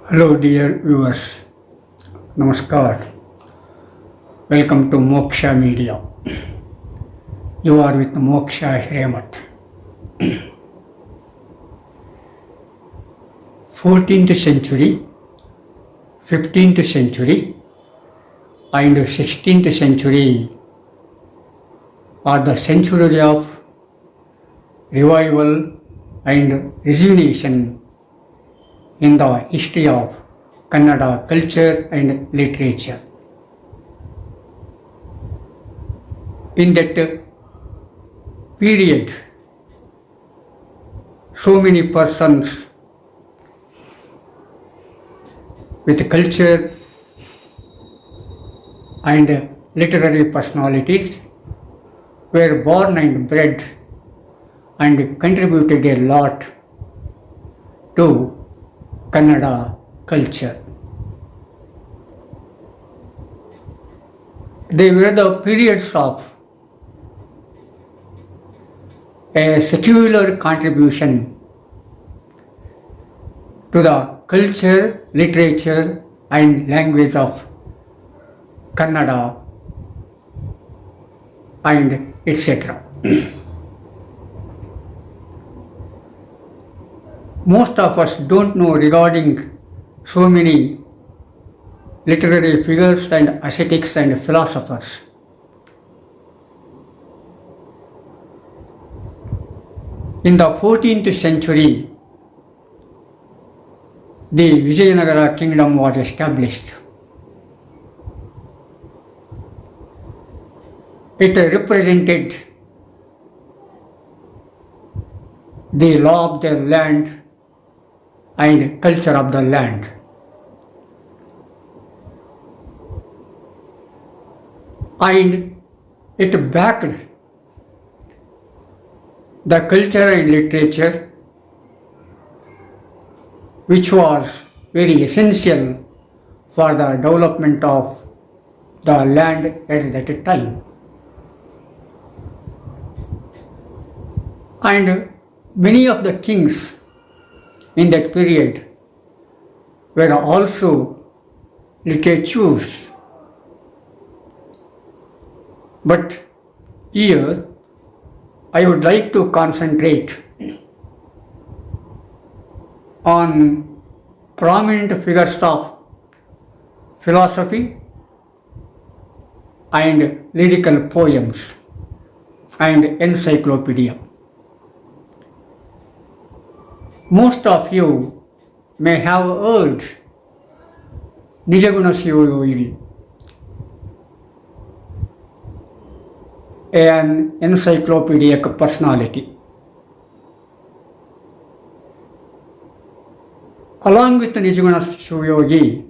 Hello, dear viewers. Namaskar. Welcome to Moksha Media. You are with Moksha Hiremat. 14th century, 15th century, and 16th century are the centuries of revival and rejuvenation in the history of Kannada culture and literature. In that period, so many persons with culture and literary personalities were born and bred and contributed a lot to Kannada culture. They were the periods of a secular contribution to the culture, literature, and language of Kannada and etc. Most of us don't know regarding so many literary figures and ascetics and philosophers. In the 14th century, the Vijayanagara kingdom was established. It represented the law of the land and culture of the land. And it backed the culture and literature which was very essential for the development of the land at that time. And many of the kings in that period were also literateurs. But here I would like to concentrate on prominent figures of philosophy and lyrical poems and encyclopedia. Most of you may have heard Nijaguna Shivayogi, an encyclopedic personality. Along with Nijaguna Shivayogi,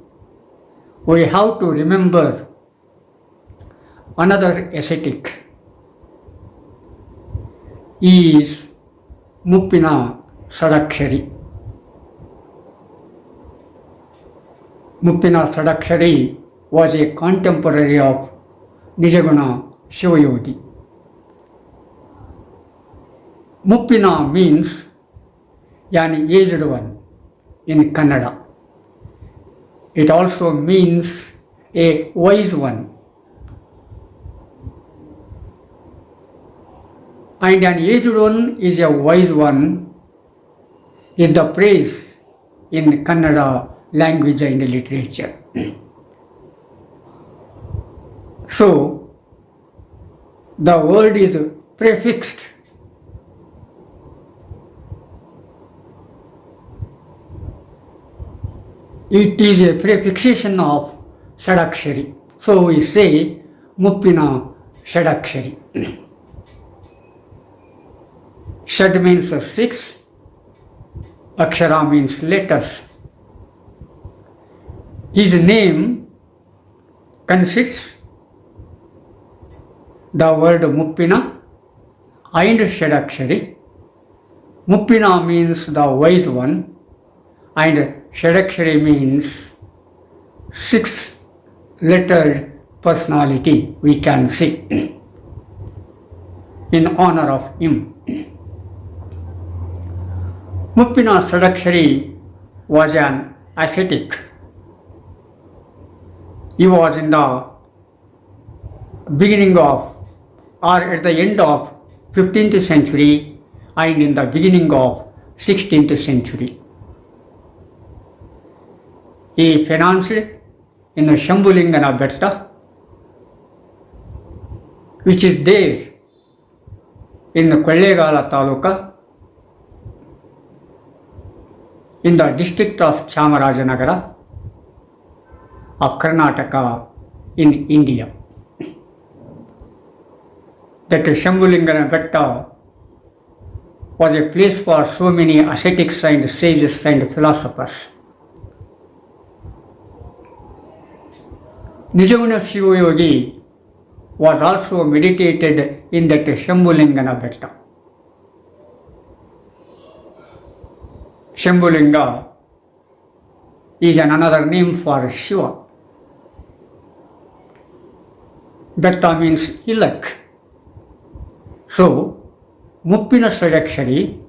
we have to remember another ascetic. He is Muppina SHaDakshari. Muppina SHaDakshari was a contemporary of Nijaguna Shivayogi. Muppina means an aged one in Kannada. It also means a wise one. And an aged one is a wise one is the praise in Kannada language and literature. So, the word is prefixed. It is a prefixation of SHaDakshari. So we say Muppina SHaDakshari. Shad means 6, Akshara means letters. His name consists the word Muppina and SHaDakshari. Muppina means the wise one and SHaDakshari means 6-lettered personality, we can say, in honor of him. Muppina SHaDakshari was an ascetic. He was in the beginning of or at the end of 15th century and in the beginning of 16th century. He financed in the Shambulingana Betta, which is there in Kollegala Taluka, in the district of Chamarajanagara of Karnataka in India. That Shambulingana Betta was a place for so many ascetics and sages and philosophers. Nijavana Shivayogi was also meditated in that Shambulingana Betta. Shambhulinga is another name for Shiva. Betta means hillock. So, Muppina SHaDakshari,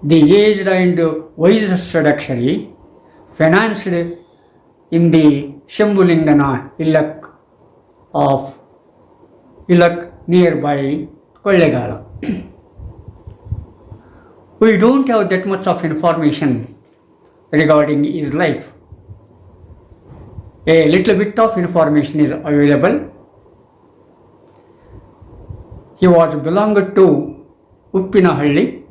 the aged and wise SHaDakshari, financed in the Shambhulingana hillock nearby Kollegala. We don't have that much of information regarding his life. A little bit of information is available. He was belonged to Uppinahalli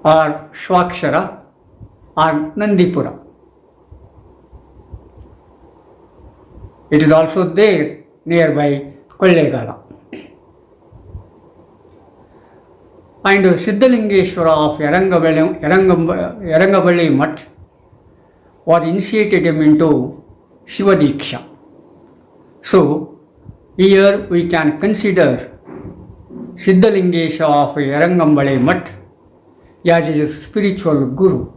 or Swakshara or Nandipura. It is also there nearby Kollegala. And Siddhalingeshwara of Yarangaballi Mutt was initiated him into SHivaDiksha. So, here we can consider Siddhalingesha of Yarangaballi Mutt as his spiritual guru.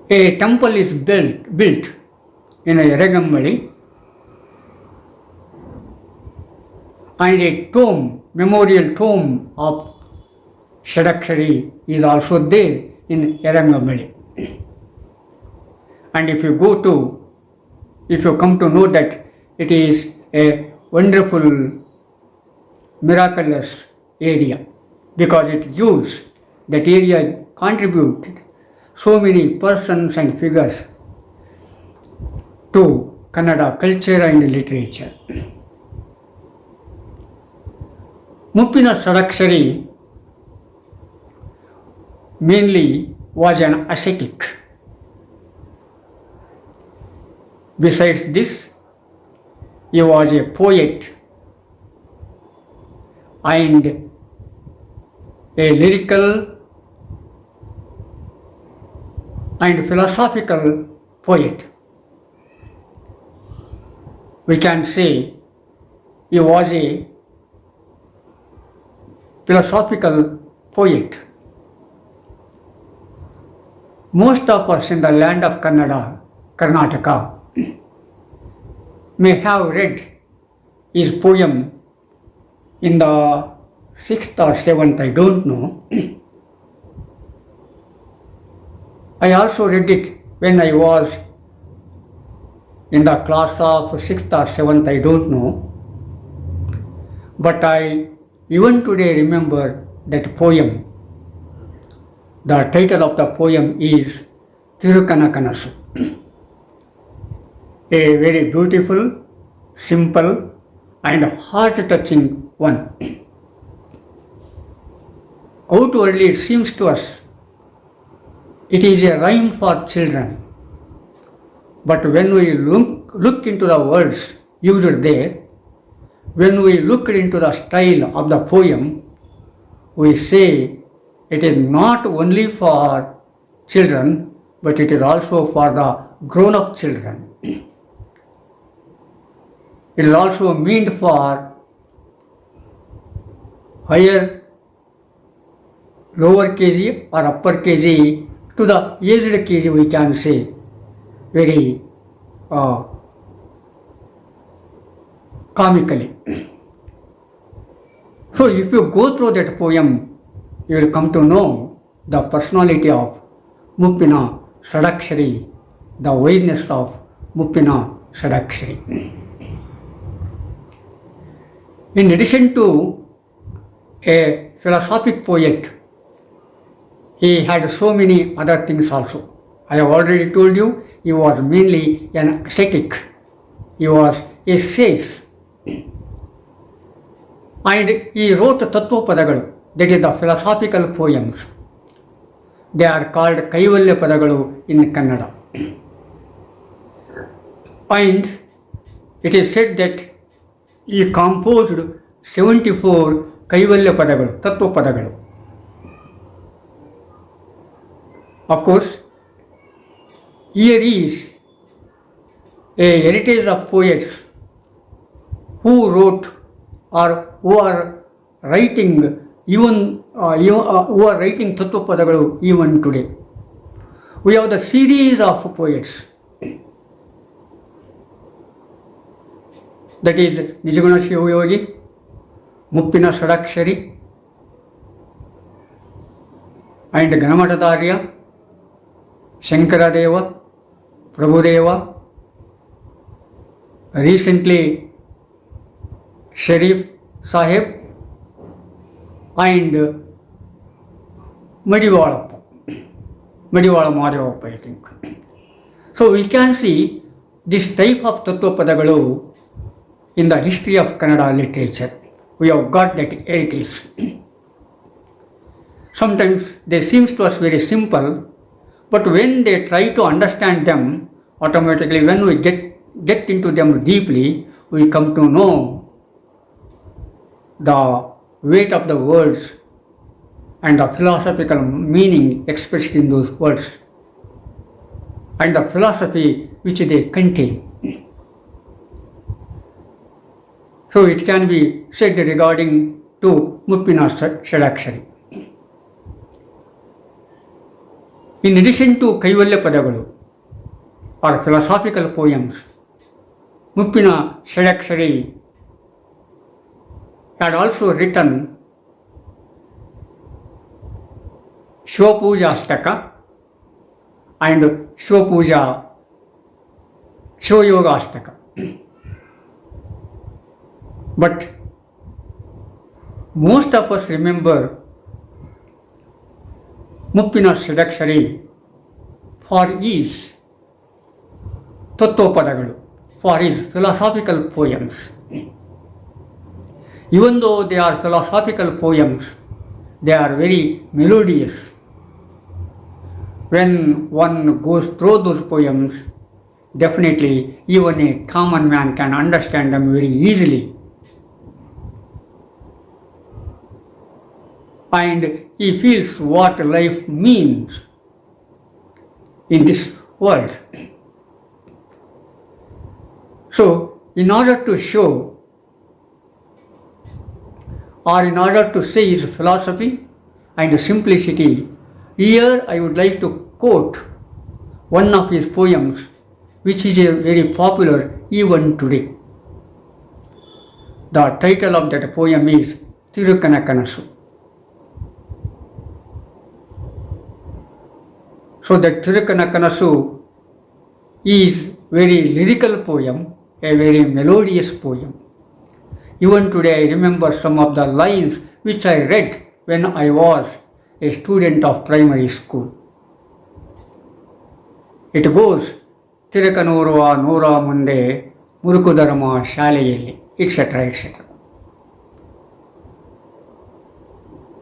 A temple is built in Yarangaballi, and a memorial tomb of SHaDakshari is also there in Yarangaballi. And if you come to know that it is a wonderful, miraculous area, because that area contributed so many persons and figures to Kannada culture and literature. Muppina SHaDakshari mainly was an ascetic. Besides this, he was a poet and a lyrical and philosophical poet. We can say he was a philosophical poet. Most of us in the land of Karnataka, may have read his poem in the 6th or 7th, I don't know. I also read it when I was in the class of 6th or 7th, I don't know. But I even today remember that poem. The title of the poem is Tirukanakanasu. A very beautiful, simple and heart-touching one. Outwardly it seems to us it is a rhyme for children. But when we look into the words used there, when we look into the style of the poem, we say it is not only for children, but it is also for the grown-up children. It is also meant for higher, lower KG or upper KG to the aged KG, we can say, very comically. So if you go through that poem, you will come to know the personality of Muppina SHaDakshari, the wiseness of Muppina SHaDakshari. In addition to a philosophic poet, he had so many other things also. I have already told you, he was mainly an ascetic. He was a sage. And he wrote Tattva-padagalu, that is the philosophical poems. They are called Kaivalya Padagalu in Kannada. And it is said that he composed 74 Kaivalya Padagalu, Tattva Padagalu. Of course, here is a heritage of poets who wrote or who are writing even who are writing Tattva Padagalu even today. We have the series of poets. That is Nijaguna Shivayogi, Muppina SHaDakshari, and Ganamatadarya, Shankaradeva, Prabhudeva, recently Sharif Sahib, and Madivalappa, Madivala Madhavappa, I think. So we can see this type of Tattva Padagalu in the history of Kannada literature. We have got that heritage. Sometimes they seem to us very simple, but when they try to understand them, automatically when we get into them deeply, we come to know the weight of the words and the philosophical meaning expressed in those words and the philosophy which they contain. So it can be said regarding to Muppina SHaDakshari. In addition to Kaivalya Padagalu or philosophical poems, Muppina SHaDakshari had also written Shivapuja Ashtaka and Shivayoga Ashtaka. But most of us remember Muppina SHaDakshari for his Tattva Padagalu, for his philosophical poems. Even though they are philosophical poems, they are very melodious. When one goes through those poems, definitely even a common man can understand them very easily. And he feels what life means in this world. So, in order to show or in order to say his philosophy and simplicity, here I would like to quote one of his poems which is very popular even today. The title of that poem is Tirukanakanasu. So that Tirukanakanasu is very lyrical poem, a very melodious poem. Even today I remember some of the lines which I read when I was a student of primary school. It goes, Tirukanurva Nura Munde Murukudarama Shalayelli, etc. etc.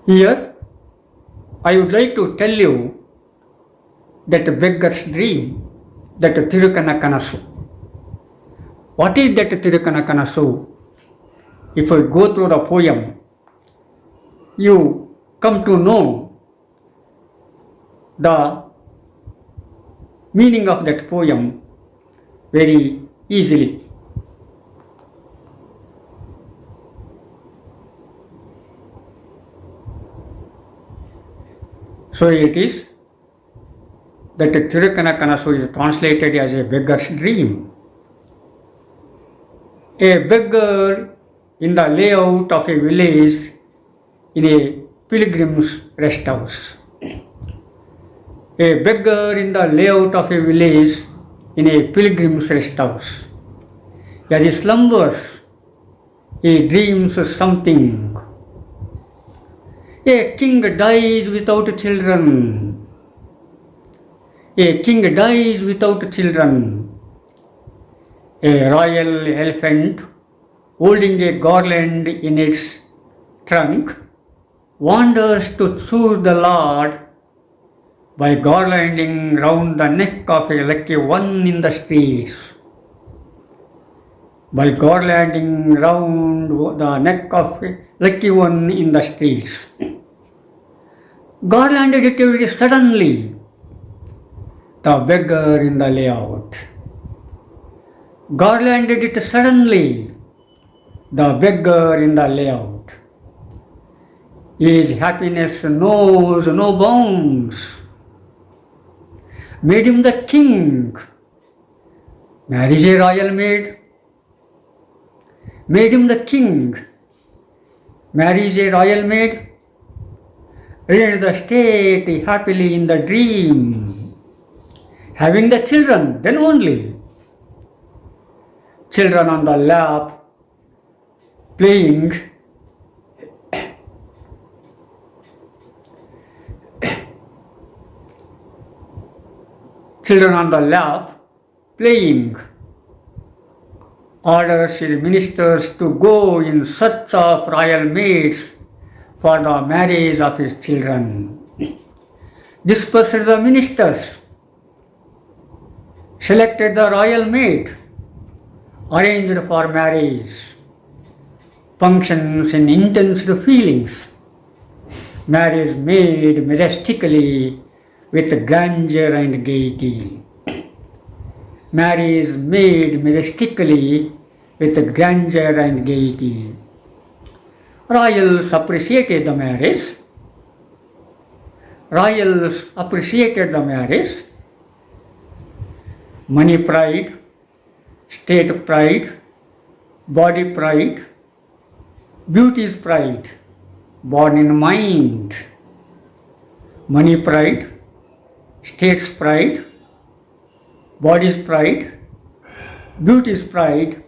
Here I would like to tell you that beggar's dream, that Tirukanakanasu. What is that Tirukanakanasu? If you go through the poem, you come to know the meaning of that poem very easily. So it is that Tirukanakanasu is translated as a beggar's dream. A beggar in the layout of a village in a pilgrim's rest house. A beggar in the layout of a village in a pilgrim's rest house. As he slumbers, he dreams something. A king dies without children. A king dies without children. A royal elephant holding a garland in its trunk wanders to choose the Lord by garlanding round the neck of a lucky one in the streets. By garlanding round the neck of a lucky one in the streets. Garlanded it very suddenly, the beggar in the layout. Garlanded it suddenly, the beggar in the layout. His happiness knows no bounds. Made him the king. Marries a royal maid. Made him the king. Marries a royal maid. Reigned the state happily in the dream. Having the children, then only. Children on the lap, playing. Children on the lap, playing. Orders his ministers to go in search of royal maids for the marriage of his children. Dispersed the ministers, selected the royal maid, arranged for marriage, functions in intense feelings, marriage made majestically with grandeur and gaiety. Marriage made majestically with grandeur and gaiety. Royals appreciated the marriage. Royals appreciated the marriage. Money pride, state pride, body pride, beauty's pride, born in mind. Money pride, state's pride, body's pride, beauty's pride,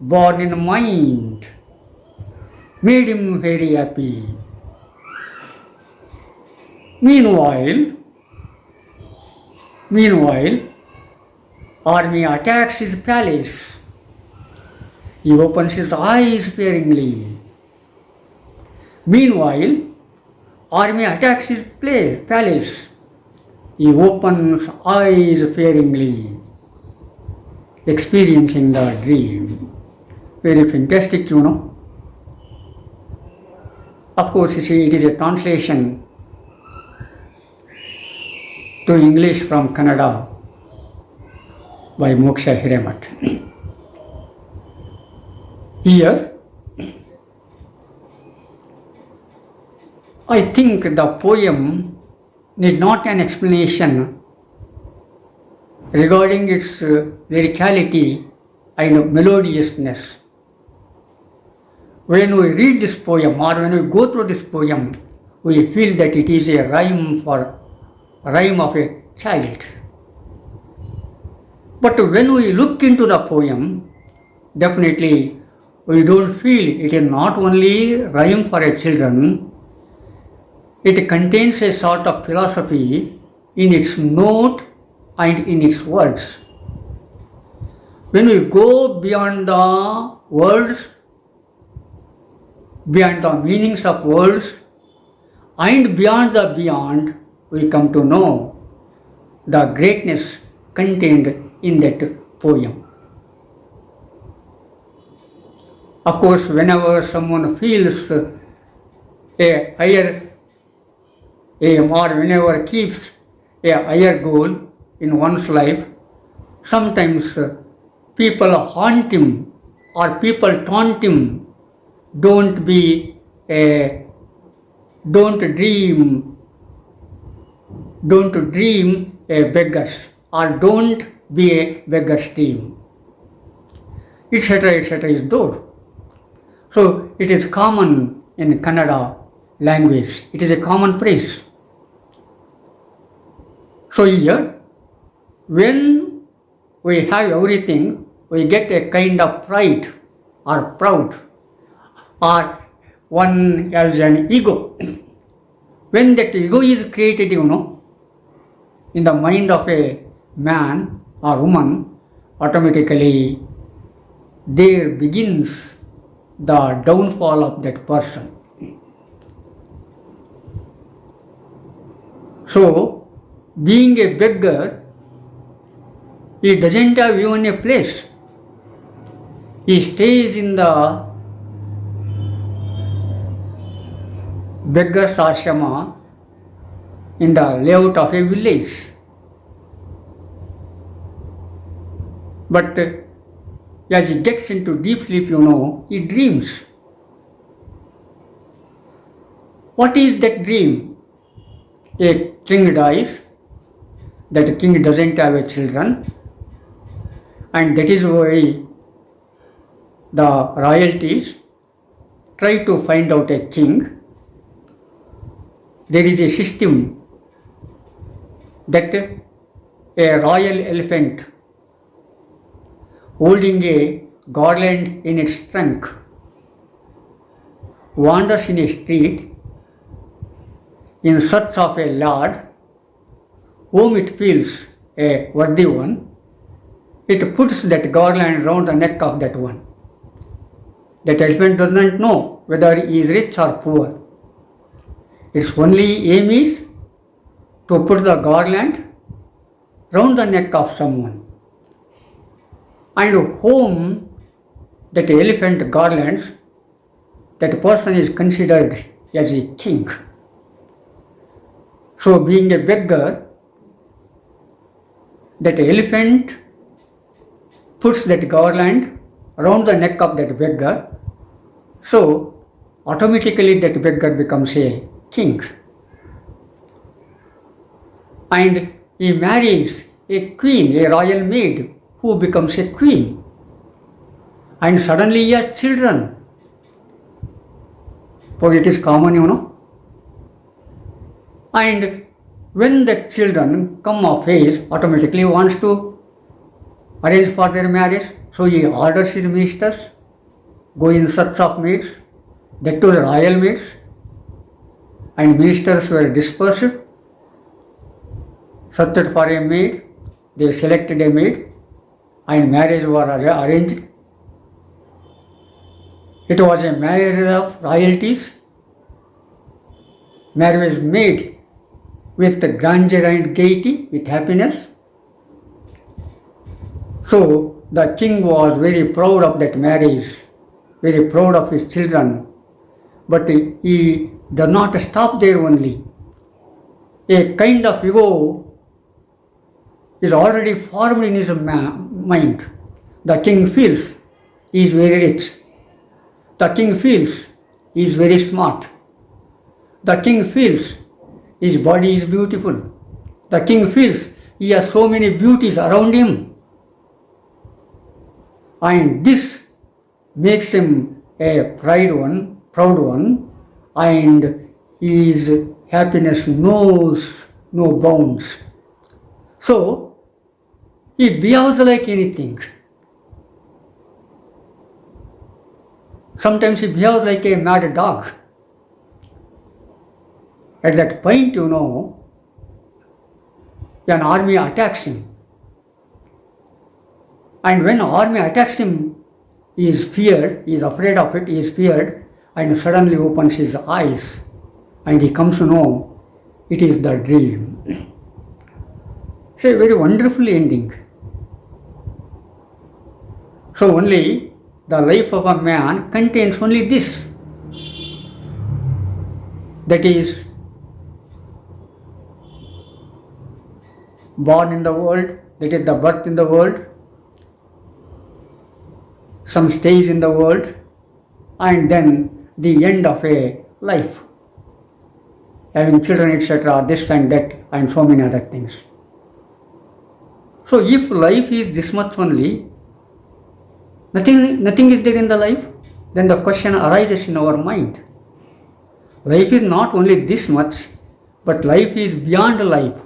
born in mind, made him very happy. Meanwhile, army attacks his palace. He opens his eyes fearingly. Meanwhile, army attacks his palace. He opens eyes fearingly, experiencing the dream. Very fantastic, you know. Of course, you see, it is a translation to English from Kannada by Moksha Hiramat. Here, I think the poem need not an explanation regarding its lyricality and melodiousness. When we read this poem or when we go through this poem, we feel that it is a rhyme of a child. But when we look into the poem, definitely we don't feel it is not only rhyme for a children. It contains a sort of philosophy in its note and in its words. When we go beyond the words, beyond the meanings of words, and beyond the beyond, we come to know the greatness contained in that poem. Of course, whenever someone feels a higher aim or whenever keeps a higher goal in one's life, sometimes people haunt him or people taunt him, don't dream a beggars, or don't be a beggar's dream, etc., etc. is there. So it is common in Kannada language. It is a common phrase. So here, when we have everything, we get a kind of pride or proud, or one has an ego. When that ego is created, in the mind of a man or woman, automatically there begins the downfall of that person. So, being a beggar, he doesn't have even a place. He stays in the beggar's ashrama in the layout of a village. But as he gets into deep sleep, he dreams. What is that dream? A king dies, that king doesn't have a children, and that is why the royalties try to find out a king. There is a system that a royal elephant holding a garland in its trunk wanders in a street in search of a lord whom it feels a worthy one. It puts that garland round the neck of that one. That elephant does not know whether he is rich or poor. Its only aim is to put the garland round the neck of someone. And whom that elephant garlands, that person is considered as a king. So, being a beggar, that elephant puts that garland around the neck of that beggar, so automatically that beggar becomes a king. And he marries a queen, a royal maid, who becomes a queen. And suddenly he has children. For it is common, And when the children come of age, automatically wants to arrange for their marriage. So he orders his ministers, go in search of maids, that to the royal maids, and ministers were dispersed, searched for a maid, they selected a maid, and marriage was arranged. It was a marriage of royalties. Marriage was made with grandeur and gaiety, with happiness. So the king was very proud of that marriage, very proud of his children. But he does not stop there only. A kind of ego is already formed in his mind. The king feels he is very rich. The king feels he is very smart. The king feels his body is beautiful. The king feels he has so many beauties around him. And this makes him a proud one, and his happiness knows no bounds. So, he behaves like anything. Sometimes he behaves like a mad dog. At that point, an army attacks him. And when an army attacks him, he is feared, he is afraid of it, he is feared, and suddenly opens his eyes, and he comes to know it is the dream. It's a very wonderful ending. So only the life of a man contains only this. That is, born in the world, that is the birth in the world, some stage in the world, and then the end of a life. Having children, etc., this and that, and so many other things. So if life is this much only, nothing is there in the life, then the question arises in our mind. Life is not only this much, but life is beyond life.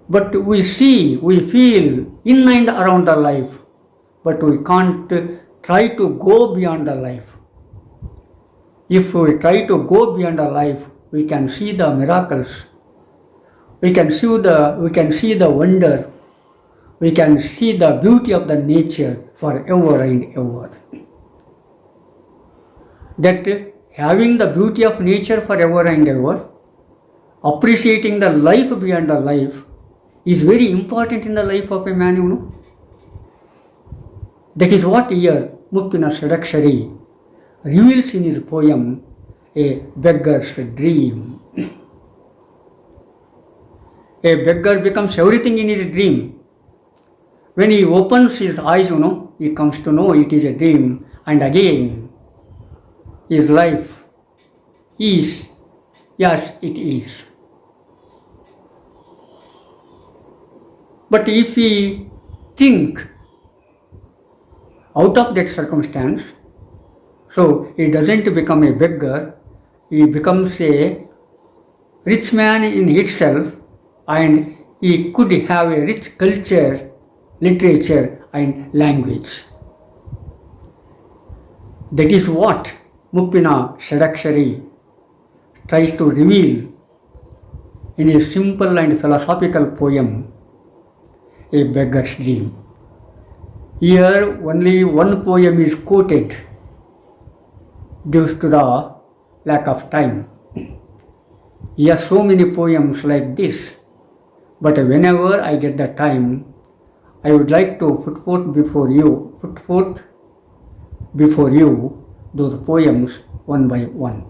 But we see, we feel in and around the life, but we can't try to go beyond the life. If we try to go beyond the life, we can see the miracles. We can see the wonder. We can see the beauty of the nature forever and ever. That having the beauty of nature forever and ever, appreciating the life beyond the life, is very important in the life of a man, you know. That is what here Muppina SHaDakshari reveals in his poem, A Beggar's Dream. A beggar becomes everything in his dream. When he opens his eyes, you know, he comes to know it is a dream, and again his life is, yes, it is. But if we think out of that circumstance, so he doesn't become a beggar, he becomes a rich man in itself, and he could have a rich culture, literature and language. That is what Muppina SHaDakshari tries to reveal in a simple and philosophical poem, A Beggar's Dream. Here only one poem is quoted due to the lack of time. He has so many poems like this, but whenever I get the time, I would like to put forth before you those poems one by one.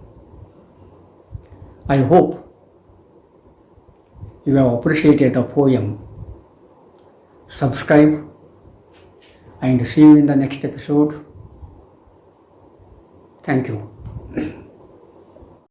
I hope you have appreciated the poem. Subscribe and see you in the next episode. Thank you.